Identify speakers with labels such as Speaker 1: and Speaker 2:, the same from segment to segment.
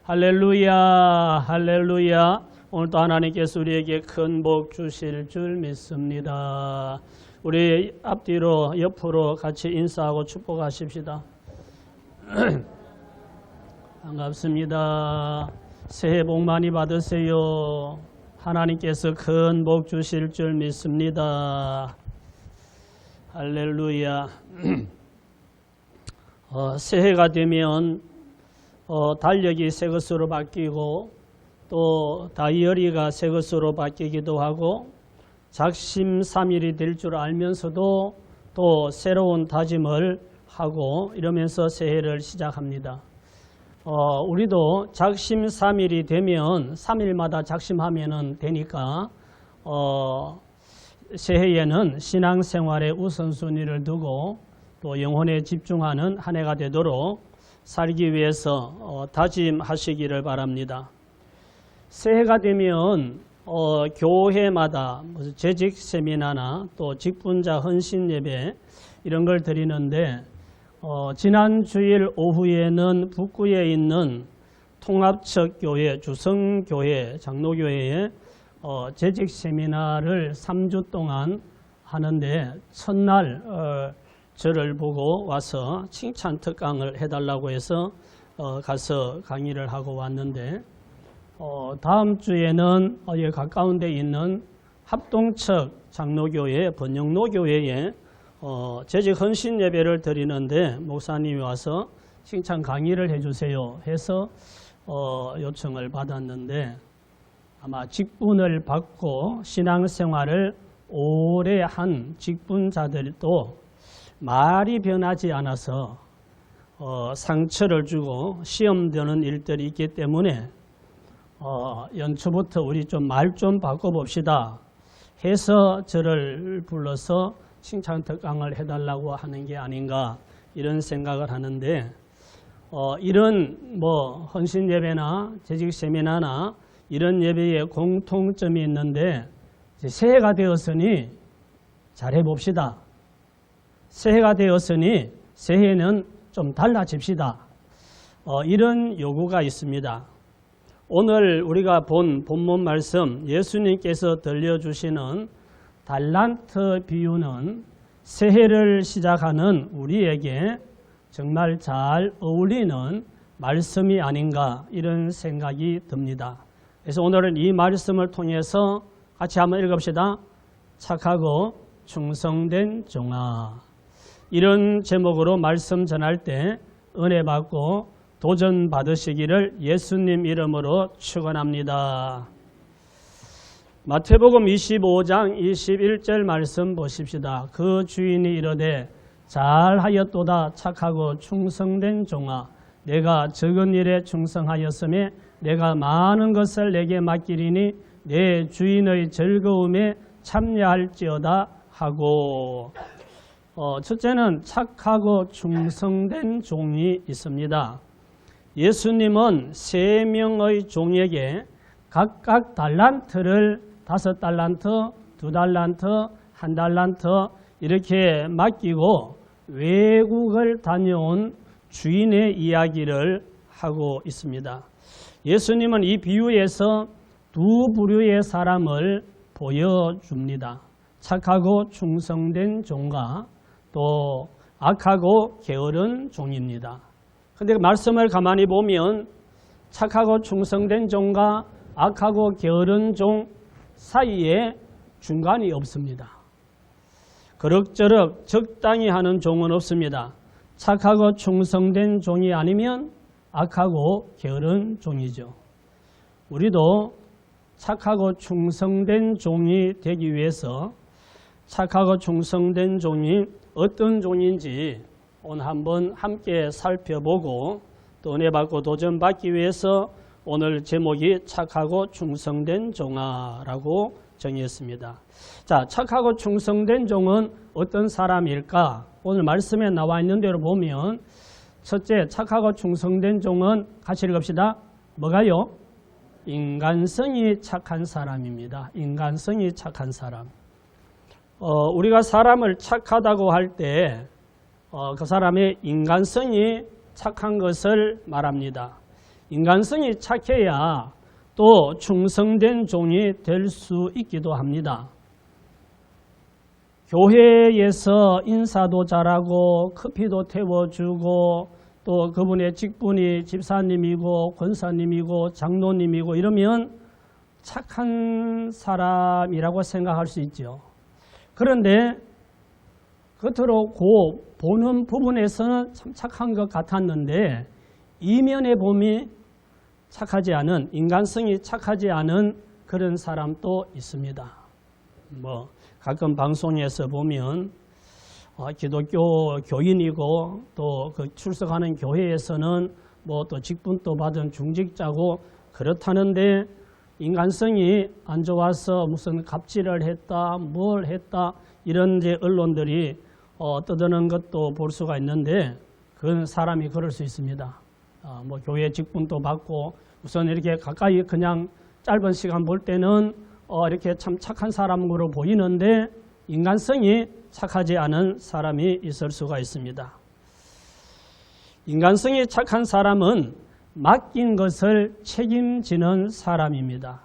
Speaker 1: 할렐루야, 할렐루야. 오늘도 하나님께서 우리에게 큰 복 주실 줄 믿습니다. 우리 앞뒤로 옆으로 같이 인사하고 축복하십시다. 반갑습니다. 새해 복 많이 받으세요. 하나님께서 큰 복 주실 줄 믿습니다. 할렐루야. 새해가 되면 달력이 새 것으로 바뀌고 또 다이어리가 새 것으로 바뀌기도 하고 작심삼일이 될 줄 알면서도 또 새로운 다짐을 하고 이러면서 새해를 시작합니다. 우리도 작심삼일이 되면 3일마다 작심하면 되니까 새해에는 신앙생활에 우선순위를 두고 또 영혼에 집중하는 한 해가 되도록 살기 위해서 다짐하시기를 바랍니다. 새해가 되면 교회마다 재직 세미나나 또 직분자 헌신 예배 이런 걸 드리는데 지난 주일 오후에는 북구에 있는 통합척 교회, 주성교회, 장로교회에 재직 세미나를 3주 동안 하는데 첫날 저를 보고 와서 칭찬 특강을 해달라고 해서 가서 강의를 하고 왔는데 다음 주에는 여기 가까운 데 있는 합동척 장로교회, 번영로교회에 재직 헌신 예배를 드리는데 목사님이 와서 칭찬 강의를 해주세요 해서 요청을 받았는데 아마 직분을 받고 신앙생활을 오래 한 직분자들도 말이 변하지 않아서 상처를 주고 시험 드는 일들이 있기 때문에 연초부터 우리 좀 말 좀 바꿔봅시다 해서 저를 불러서 칭찬 특강을 해달라고 하는 게 아닌가 이런 생각을 하는데 이런 헌신 예배나 재직 세미나나 이런 예배에 공통점이 있는데 새해가 되었으니 잘해봅시다. 새해가 되었으니 새해는 좀 달라집시다. 이런 요구가 있습니다. 오늘 우리가 본 본문 말씀 예수님께서 들려주시는 달란트 비유는 새해를 시작하는 우리에게 정말 잘 어울리는 말씀이 아닌가 이런 생각이 듭니다. 그래서 오늘은 이 말씀을 통해서 같이 한번 읽읍시다. 착하고 충성된 종아. 이런 제목으로 말씀 전할 때 은혜 받고 도전 받으시기를 예수님 이름으로 축원합니다. 마태복음 25장 21절 말씀 보십시다. 그 주인이 이르되 잘하였도다 착하고 충성된 종아. 내가 적은 일에 충성하였으며 내가 많은 것을 내게 맡기리니 내 주인의 즐거움에 참여할지어다 하고 첫째는 착하고 충성된 종이 있습니다. 예수님은 3명의 종에게 각각 달란트를 5달란트, 2달란트, 1달란트 이렇게 맡기고 외국을 다녀온 주인의 이야기를 하고 있습니다. 예수님은 이 비유에서 두 부류의 사람을 보여줍니다. 착하고 충성된 종과 또 악하고 게으른 종입니다. 그런데 말씀을 가만히 보면 착하고 충성된 종과 악하고 게으른 종 사이에 중간이 없습니다. 그럭저럭 적당히 하는 종은 없습니다. 착하고 충성된 종이 아니면 악하고 게으른 종이죠. 우리도 착하고 충성된 종이 되기 위해서 착하고 충성된 종이 어떤 종인지 오늘 한번 함께 살펴보고 또 은혜 받고 도전 받기 위해서 오늘 제목이 착하고 충성된 종아라고 정했습니다. 자, 착하고 충성된 종은 어떤 사람일까? 오늘 말씀에 나와 있는 대로 보면 첫째, 착하고 충성된 종은 같이 읽읍시다. 뭐가요? 인간성이 착한 사람입니다. 인간성이 착한 사람. 우리가 사람을 착하다고 할 때 그 사람의 인간성이 착한 것을 말합니다. 인간성이 착해야 또 충성된 종이 될 수 있기도 합니다. 교회에서 인사도 잘하고 커피도 태워주고 또 그분의 직분이 집사님이고 권사님이고 장로님이고 이러면 착한 사람이라고 생각할 수 있죠. 그런데 겉으로 보는 부분에서는 참 착한 것 같았는데 이면에 보면 착하지 않은, 인간성이 착하지 않은 그런 사람도 있습니다. 가끔 방송에서 보면 기독교 교인이고 또 그 출석하는 교회에서는 또 직분도 받은 중직자고 그렇다는데 인간성이 안 좋아서 무슨 갑질을 했다, 뭘 했다 이런 이제 언론들이 떠드는 것도 볼 수가 있는데 그건 사람이 그럴 수 있습니다. 교회 직분도 받고 우선 이렇게 가까이 그냥 짧은 시간 볼 때는 이렇게 참 착한 사람으로 보이는데 인간성이 착하지 않은 사람이 있을 수가 있습니다. 인간성이 착한 사람은 맡긴 것을 책임지는 사람입니다.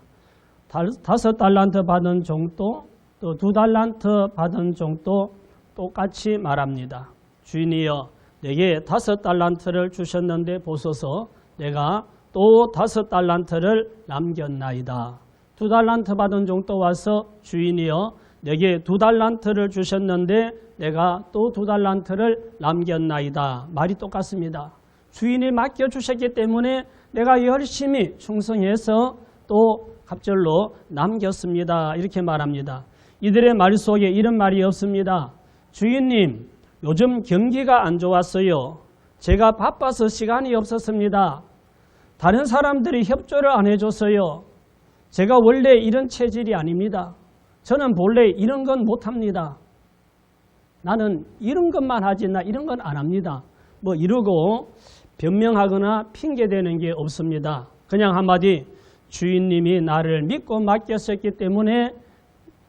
Speaker 1: 5달란트 받은 종도 또 2달란트 받은 종도 똑같이 말합니다. 주인이여 내게 5달란트를 주셨는데 보소서 내가 또 5달란트를 남겼나이다. 2달란트 받은 종도 와서 주인이여 내게 2달란트를 주셨는데 내가 또 2달란트를 남겼나이다. 말이 똑같습니다. 주인이 맡겨주셨기 때문에 내가 열심히 충성해서 또 갑절로 남겼습니다. 이렇게 말합니다. 이들의 말 속에 이런 말이 없습니다. 주인님, 요즘 경기가 안 좋았어요. 제가 바빠서 시간이 없었습니다. 다른 사람들이 협조를 안 해줬어요. 제가 원래 이런 체질이 아닙니다. 저는 본래 이런 건 못합니다. 나는 이런 것만 하지 나 이런 건 안 합니다. 이러고 변명하거나 핑계대는 게 없습니다. 그냥 한마디 주인님이 나를 믿고 맡겼었기 때문에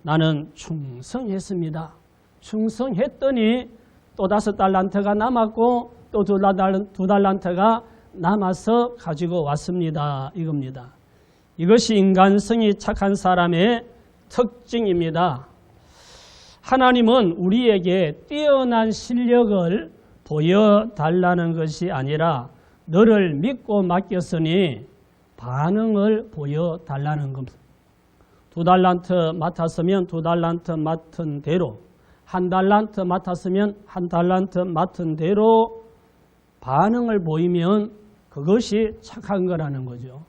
Speaker 1: 나는 충성했습니다. 충성했더니 또 5달란트가 남았고 또 2달란트가 남아서 가지고 왔습니다. 이겁니다. 이것이 인간성이 착한 사람의 특징입니다. 하나님은 우리에게 뛰어난 실력을 보여달라는 것이 아니라 너를 믿고 맡겼으니 반응을 보여달라는 겁니다. 2달란트 맡았으면 2달란트 맡은 대로, 1달란트 맡았으면 1달란트 맡은 대로 반응을 보이면 그것이 착한 거라는 거죠.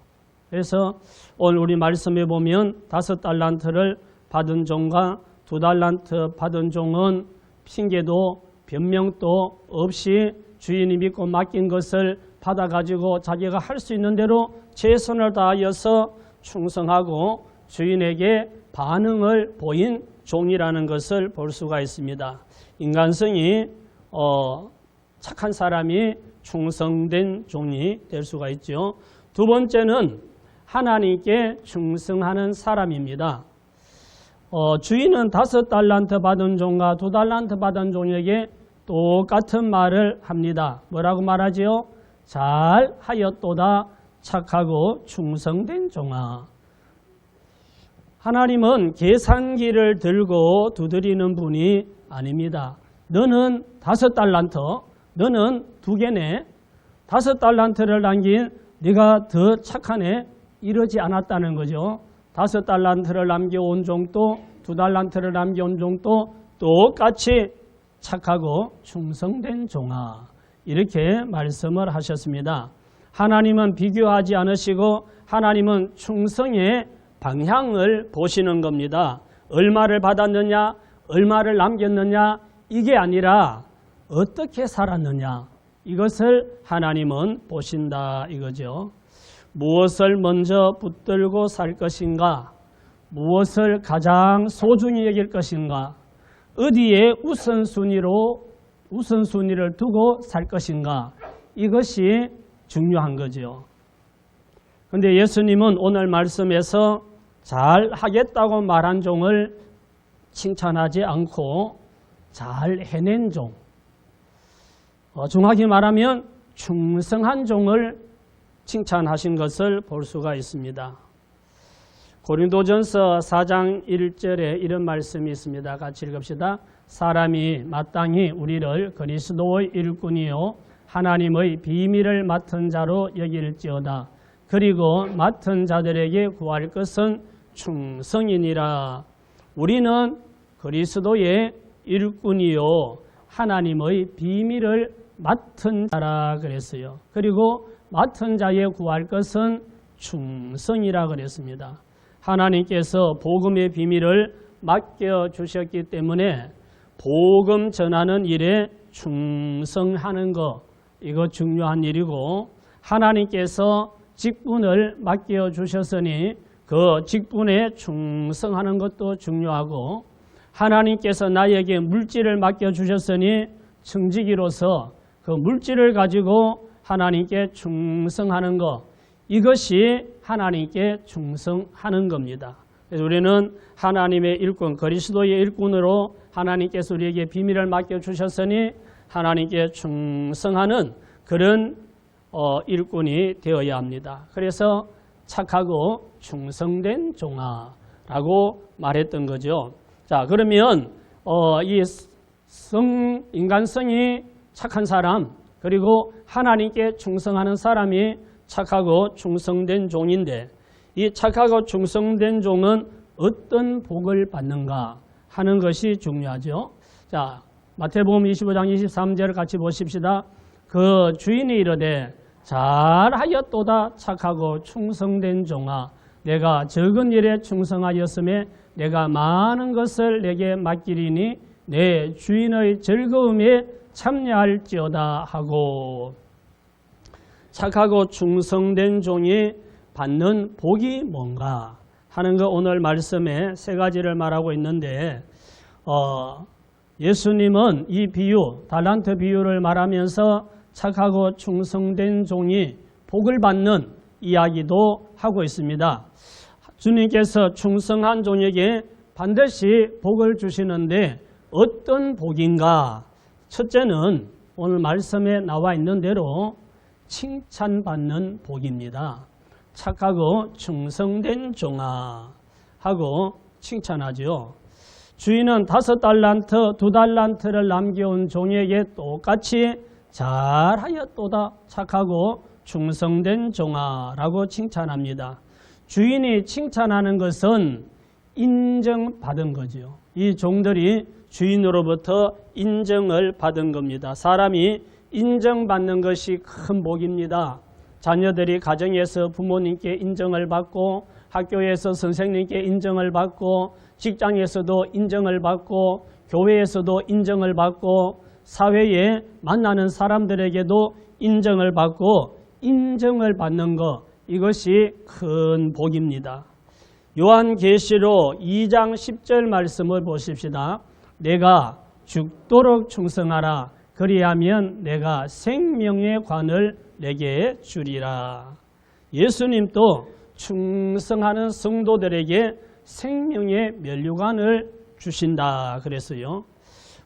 Speaker 1: 그래서 오늘 우리 말씀에 보면 5달란트를 받은 종과 2달란트 받은 종은 핑계도 변명도 없이 주인이 믿고 맡긴 것을 받아가지고 자기가 할 수 있는 대로 최선을 다하여서 충성하고 주인에게 반응을 보인 종이라는 것을 볼 수가 있습니다. 인간성이 착한 사람이 충성된 종이 될 수가 있죠. 두 번째는 하나님께 충성하는 사람입니다. 주인은 5달란트 받은 종과 2달란트 받은 종에게 똑같은 말을 합니다. 뭐라고 말하지요? 잘하였도다 착하고 충성된 종아. 하나님은 계산기를 들고 두드리는 분이 아닙니다. 너는 5달란트, 너는 2개네. 5달란트를 남긴 네가 더 착하네. 이러지 않았다는 거죠. 5달란트를 남겨온 종도 2달란트를 남겨온 종도 똑같이 착하고 충성된 종아. 이렇게 말씀을 하셨습니다. 하나님은 비교하지 않으시고 하나님은 충성의 방향을 보시는 겁니다. 얼마를 받았느냐, 얼마를 남겼느냐 이게 아니라 어떻게 살았느냐 이것을 하나님은 보신다 이거죠. 무엇을 먼저 붙들고 살 것인가, 무엇을 가장 소중히 여길 것인가, 어디에 우선순위를 두고 살 것인가 이것이 중요한 거죠. 그런데 예수님은 오늘 말씀에서 잘하겠다고 말한 종을 칭찬하지 않고 잘 해낸 종, 정확히 말하면 충성한 종을 칭찬하신 것을 볼 수가 있습니다. 고린도전서 4장 1절에 이런 말씀이 있습니다. 같이 읽읍시다. 사람이 마땅히 우리를 그리스도의 일꾼이요 하나님의 비밀을 맡은 자로 여길지어다. 그리고 맡은 자들에게 구할 것은 충성이니라. 우리는 그리스도의 일꾼이요 하나님의 비밀을 맡은 자라 그랬어요. 그리고 맡은 자에 구할 것은 충성이라 그랬습니다. 하나님께서 복음의 비밀을 맡겨주셨기 때문에 복음 전하는 일에 충성하는 것, 이거 중요한 일이고, 하나님께서 직분을 맡겨주셨으니 그 직분에 충성하는 것도 중요하고, 하나님께서 나에게 물질을 맡겨주셨으니 청지기로서 그 물질을 가지고 하나님께 충성하는 것, 이것이 하나님께 충성하는 겁니다. 그래서 우리는 하나님의 일꾼, 그리스도의 일꾼으로 하나님께서 우리에게 비밀을 맡겨주셨으니 하나님께 충성하는 그런 일꾼이 되어야 합니다. 그래서 착하고 충성된 종아라고 말했던 거죠. 자, 그러면 이 인간성이 착한 사람, 그리고 하나님께 충성하는 사람이 착하고 충성된 종인데, 이 착하고 충성된 종은 어떤 복을 받는가 하는 것이 중요하죠. 자, 마태복음 25장 23절을 같이 보십시다. 그 주인이 이르되 잘하였도다 착하고 충성된 종아, 내가 적은 일에 충성하였음에 내가 많은 것을 내게 맡기리니 내 주인의 즐거움에 참여할지어다 하고, 착하고 충성된 종이 받는 복이 뭔가 하는 거 오늘 말씀에 세 가지를 말하고 있는데, 예수님은 이 비유, 달란트 비유를 말하면서 착하고 충성된 종이 복을 받는 이야기도 하고 있습니다. 주님께서 충성한 종에게 반드시 복을 주시는데 어떤 복인가? 첫째는 오늘 말씀에 나와 있는 대로 칭찬받는 복입니다. 착하고 충성된 종아 하고 칭찬하죠. 주인은 5달란트, 2달란트를 남겨온 종에게 똑같이 잘하였도다 착하고 충성된 종아라고 칭찬합니다. 주인이 칭찬하는 것은 인정받은 거죠. 이 종들이 주인으로부터 인정을 받은 겁니다. 사람이 인정받는 것이 큰 복입니다. 자녀들이 가정에서 부모님께 인정을 받고, 학교에서 선생님께 인정을 받고, 직장에서도 인정을 받고, 교회에서도 인정을 받고, 사회에 만나는 사람들에게도 인정을 받고, 인정을 받는 것, 이것이 큰 복입니다. 요한계시록 2장 10절 말씀을 보십시다. 내가 죽도록 충성하라. 그리하면 내가 생명의 관을 내게 주리라. 예수님도 충성하는 성도들에게 생명의 면류관을 주신다 그랬어요.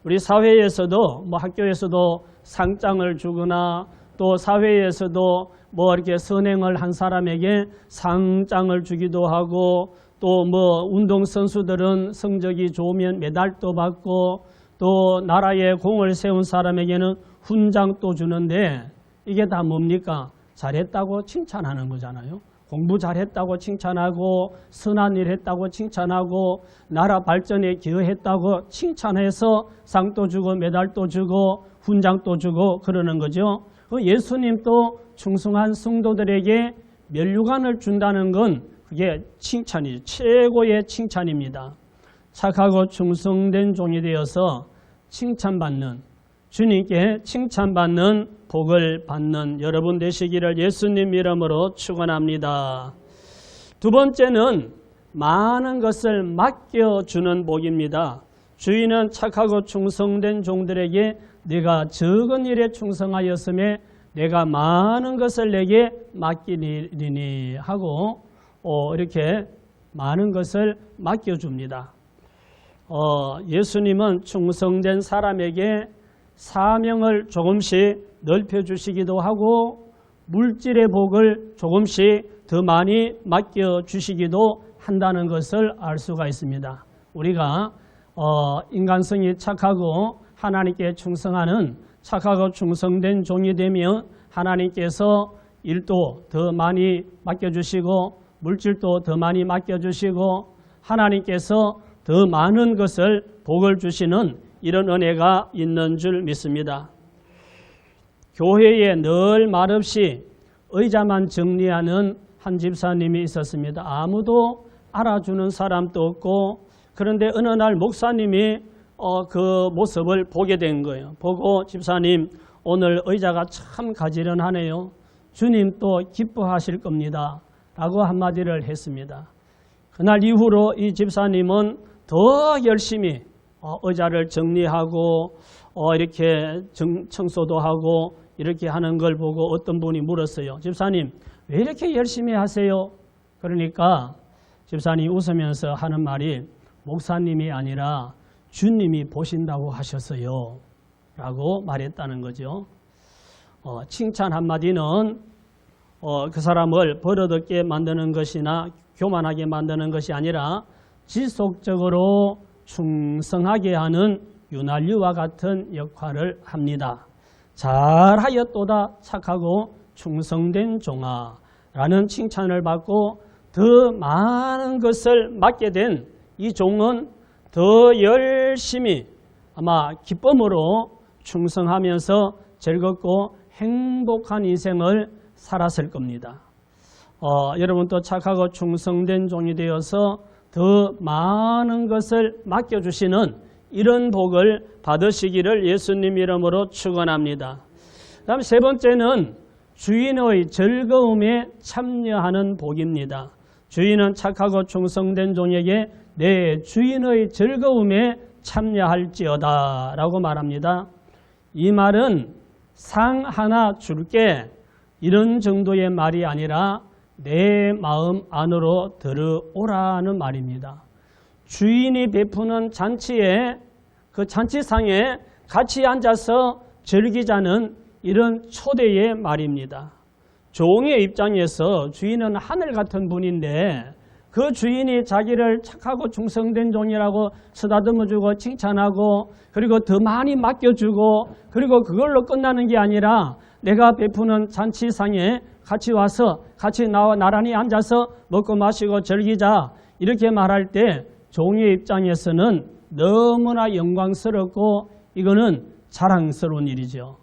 Speaker 1: 우리 사회에서도 학교에서도 상장을 주거나 또 사회에서도 이렇게 선행을 한 사람에게 상장을 주기도 하고, 또 운동선수들은 성적이 좋으면 메달도 받고, 또 나라에 공을 세운 사람에게는 훈장도 주는데, 이게 다 뭡니까? 잘했다고 칭찬하는 거잖아요. 공부 잘했다고 칭찬하고, 선한 일 했다고 칭찬하고, 나라 발전에 기여했다고 칭찬해서 상도 주고 메달도 주고 훈장도 주고 그러는 거죠. 예수님도 충성한 성도들에게 면류관을 준다는 건 그게 칭찬이 최고의 칭찬입니다. 착하고 충성된 종이 되어서 칭찬받는, 주님께 칭찬받는 복을 받는 여러분 되시기를 예수님 이름으로 축원합니다. 두 번째는 많은 것을 맡겨주는 복입니다. 주인은 착하고 충성된 종들에게 네가 적은 일에 충성하였음에 내가 많은 것을 내게 맡기리니 하고 이렇게 많은 것을 맡겨줍니다. 예수님은 충성된 사람에게 사명을 조금씩 넓혀주시기도 하고 물질의 복을 조금씩 더 많이 맡겨주시기도 한다는 것을 알 수가 있습니다. 우리가 인간성이 착하고 하나님께 충성하는 착하고 충성된 종이 되며 하나님께서 일도 더 많이 맡겨주시고 물질도 더 많이 맡겨주시고 하나님께서 더 많은 것을 복을 주시는 이런 은혜가 있는 줄 믿습니다. 교회에 늘 말없이 의자만 정리하는 한 집사님이 있었습니다. 아무도 알아주는 사람도 없고 그런데 어느 날 목사님이 그 모습을 보게 된 거예요. 보고 집사님 오늘 의자가 참 가지런하네요. 주님 또 기뻐하실 겁니다. 라고 한마디를 했습니다. 그날 이후로 이 집사님은 더 열심히 의자를 정리하고 이렇게 청소도 하고 이렇게 하는 걸 보고 어떤 분이 물었어요. 집사님 왜 이렇게 열심히 하세요? 그러니까 집사님이 웃으면서 하는 말이 목사님이 아니라 주님이 보신다고 하셨어요. 라고 말했다는 거죠. 칭찬 한마디는 그 사람을 버릇없게 만드는 것이나 교만하게 만드는 것이 아니라 지속적으로 충성하게 하는 윤활유와 같은 역할을 합니다. 잘하였도다 착하고 충성된 종아 라는 칭찬을 받고 더 많은 것을 맡게 된 이 종은 더 열심히 아마 기쁨으로 충성하면서 즐겁고 행복한 인생을 살았을 겁니다. 여러분도 착하고 충성된 종이 되어서 더 많은 것을 맡겨주시는 이런 복을 받으시기를 예수님 이름으로 축원합니다. 다음 세 번째는 주인의 즐거움에 참여하는 복입니다. 주인은 착하고 충성된 종에게 내 주인의 즐거움에 참여할지어다 라고 말합니다. 이 말은 상 하나 줄게 이런 정도의 말이 아니라 내 마음 안으로 들어오라는 말입니다. 주인이 베푸는 잔치에 그 잔치상에 같이 앉아서 즐기자는 이런 초대의 말입니다. 종의 입장에서 주인은 하늘 같은 분인데 그 주인이 자기를 착하고 충성된 종이라고 쓰다듬어주고 칭찬하고 그리고 더 많이 맡겨주고 그리고 그걸로 끝나는 게 아니라 내가 베푸는 잔치상에 같이 와서 같이 나란히 앉아서 먹고 마시고 즐기자 이렇게 말할 때 종의 입장에서는 너무나 영광스럽고 이거는 자랑스러운 일이죠.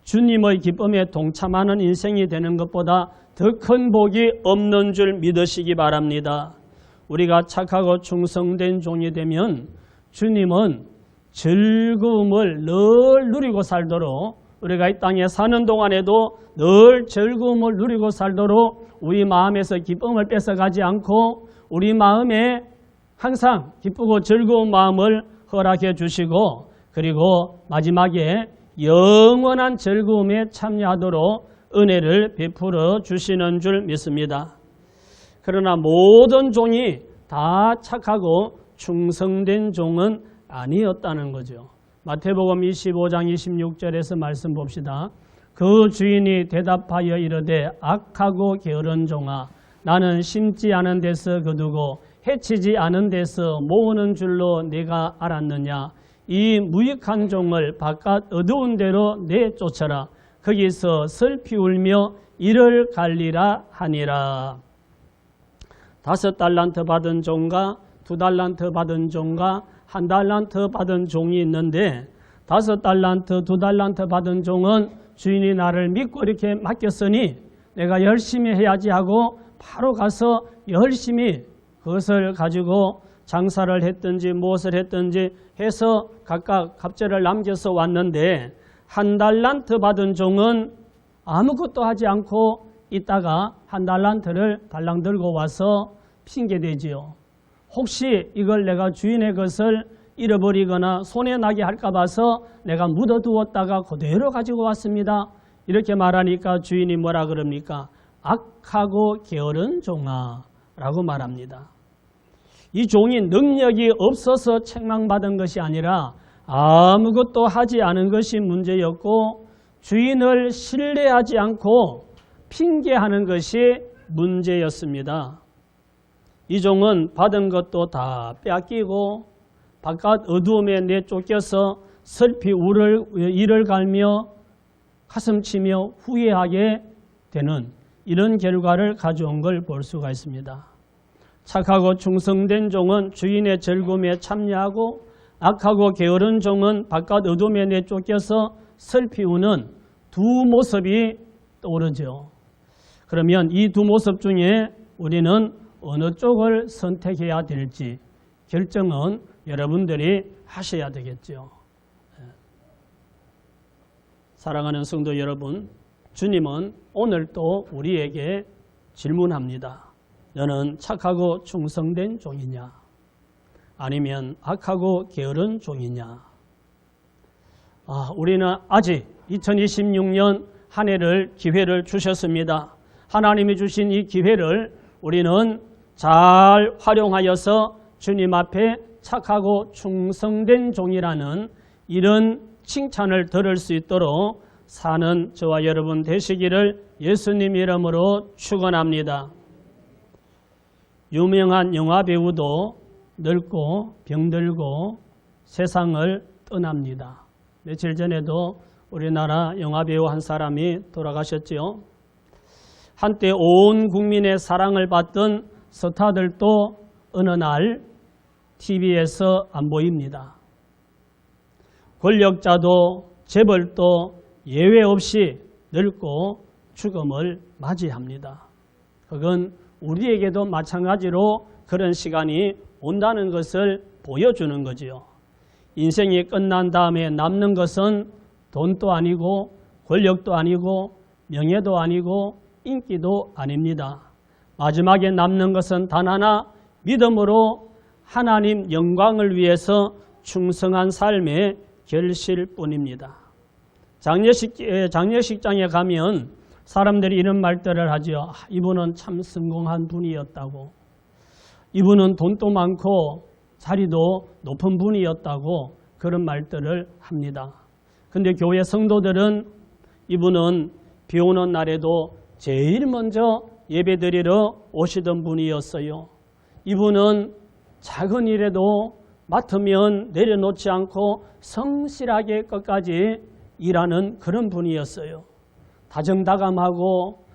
Speaker 1: 주님의 기쁨에 동참하는 인생이 되는 것보다 더 큰 복이 없는 줄 믿으시기 바랍니다. 우리가 착하고 충성된 종이 되면 주님은 즐거움을 늘 누리고 살도록 우리가 이 땅에 사는 동안에도 늘 즐거움을 누리고 살도록 우리 마음에서 기쁨을 뺏어가지 않고 우리 마음에 항상 기쁘고 즐거운 마음을 허락해 주시고 그리고 마지막에 영원한 즐거움에 참여하도록 은혜를 베풀어 주시는 줄 믿습니다. 그러나 모든 종이 다 착하고 충성된 종은 아니었다는 거죠. 마태복음 25장 26절에서 말씀 봅시다. 그 주인이 대답하여 이르되 악하고 게으른 종아 나는 심지 않은 데서 거두고 해치지 않은 데서 모으는 줄로 내가 알았느냐. 이 무익한 종을 바깥 어두운 데로 내쫓아라. 거기서 슬피 울며 이를 갈리라 하니라. 5달란트 받은 종과 2달란트 받은 종과 1달란트 받은 종이 있는데 5달란트, 2달란트 받은 종은 주인이 나를 믿고 이렇게 맡겼으니 내가 열심히 해야지 하고 바로 가서 열심히 그것을 가지고 장사를 했든지 무엇을 했든지 해서 각각 갑절을 남겨서 왔는데 1달란트 받은 종은 아무것도 하지 않고 있다가 1달란트를 달랑 들고 와서 핑계대지요. 혹시 이걸 내가 주인의 것을 잃어버리거나 손해나게 할까 봐서 내가 묻어두었다가 그대로 가지고 왔습니다. 이렇게 말하니까 주인이 뭐라 그럽니까? 악하고 게으른 종아 라고 말합니다. 이 종이 능력이 없어서 책망받은 것이 아니라 아무것도 하지 않은 것이 문제였고 주인을 신뢰하지 않고 핑계하는 것이 문제였습니다. 이 종은 받은 것도 다 빼앗기고 바깥 어두움에 내쫓겨서 슬피 이를 갈며 가슴치며 후회하게 되는 이런 결과를 가져온 걸 볼 수가 있습니다. 착하고 충성된 종은 주인의 즐거움에 참여하고 악하고 게으른 종은 바깥 어둠에 내쫓겨서 슬피 우는 두 모습이 떠오르죠. 그러면 이 두 모습 중에 우리는 어느 쪽을 선택해야 될지 결정은 여러분들이 하셔야 되겠죠. 사랑하는 성도 여러분, 주님은 오늘 또 우리에게 질문합니다. 너는 착하고 충성된 종이냐? 아니면 악하고 게으른 종이냐? 우리는 아직 2026년 한 해를 기회를 주셨습니다. 하나님이 주신 이 기회를 우리는 잘 활용하여서 주님 앞에 착하고 충성된 종이라는 이런 칭찬을 들을 수 있도록 사는 저와 여러분 되시기를 예수님 이름으로 축원합니다. 유명한 영화배우도 늙고 병들고 세상을 떠납니다. 며칠 전에도 우리나라 영화배우 한 사람이 돌아가셨지요. 한때 온 국민의 사랑을 받던 스타들도 어느 날 TV에서 안 보입니다. 권력자도 재벌도 예외 없이 늙고 죽음을 맞이합니다. 그건 우리에게도 마찬가지로 그런 시간이 온다는 것을 보여주는 거지요. 인생이 끝난 다음에 남는 것은 돈도 아니고 권력도 아니고 명예도 아니고 인기도 아닙니다. 마지막에 남는 것은 단 하나, 믿음으로 하나님 영광을 위해서 충성한 삶의 결실뿐입니다. 장례식장에 가면 사람들이 이런 말들을 하죠. 이분은 참 성공한 분이었다고. 이분은 돈도 많고 자리도 높은 분이었다고 그런 말들을 합니다. 그런데 교회 성도들은 이분은 비 오는 날에도 제일 먼저 예배드리러 오시던 분이었어요. 이분은 작은 일에도 맡으면 내려놓지 않고 성실하게 끝까지 일하는 그런 분이었어요. 다정다감하고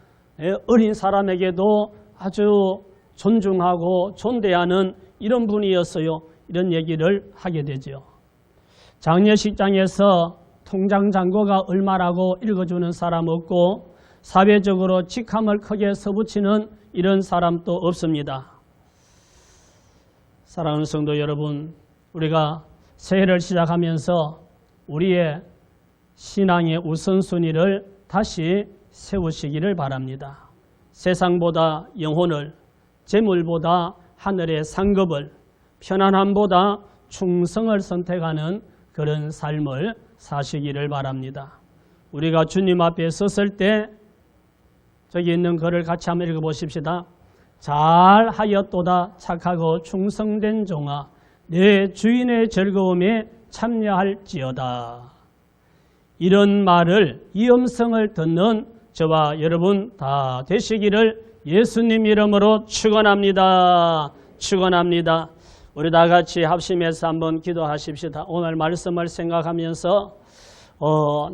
Speaker 1: 어린 사람에게도 아주 존중하고 존대하는 이런 분이었어요. 이런 얘기를 하게 되죠. 장례식장에서 통장 잔고가 얼마라고 읽어주는 사람 없고 사회적으로 직함을 크게 써붙이는 이런 사람도 없습니다. 사랑하는 성도 여러분, 우리가 새해를 시작하면서 우리의 신앙의 우선순위를 다시 세우시기를 바랍니다. 세상보다 영혼을, 재물보다 하늘의 상급을, 편안함보다 충성을 선택하는 그런 삶을 사시기를 바랍니다. 우리가 주님 앞에 섰을 때 저기 있는 글을 같이 한번 읽어보십시다. 잘하였도다 착하고 충성된 종아, 내 주인의 즐거움에 참여할지어다. 이런 말을, 이 음성을 듣는 저와 여러분 다 되시기를 예수님 이름으로 축원합니다. 축원합니다. 우리 다 같이 합심해서 한번 기도하십시다. 오늘 말씀을 생각하면서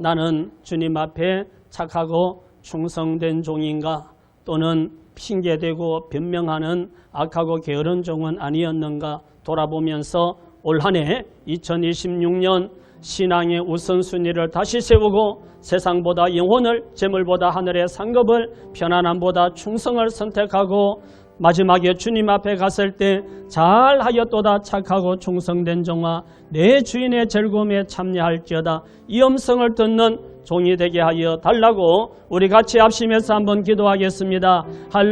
Speaker 1: 나는 주님 앞에 착하고 충성된 종인가, 또는 핑계대고 변명하는 악하고 게으른 종은 아니었는가 돌아보면서 올 한 해 2026년 신앙의 우선순위를 다시 세우고 세상보다 영혼을, 재물보다 하늘의 상급을, 편안함보다 충성을 선택하고 마지막에 주님 앞에 갔을 때 잘하였도다 착하고 충성된 종아, 내 주인의 즐거움에 참여할지어다. 이 음성을 듣는 종이 되게 하여 달라고 우리 같이 합심해서 한번 기도하겠습니다.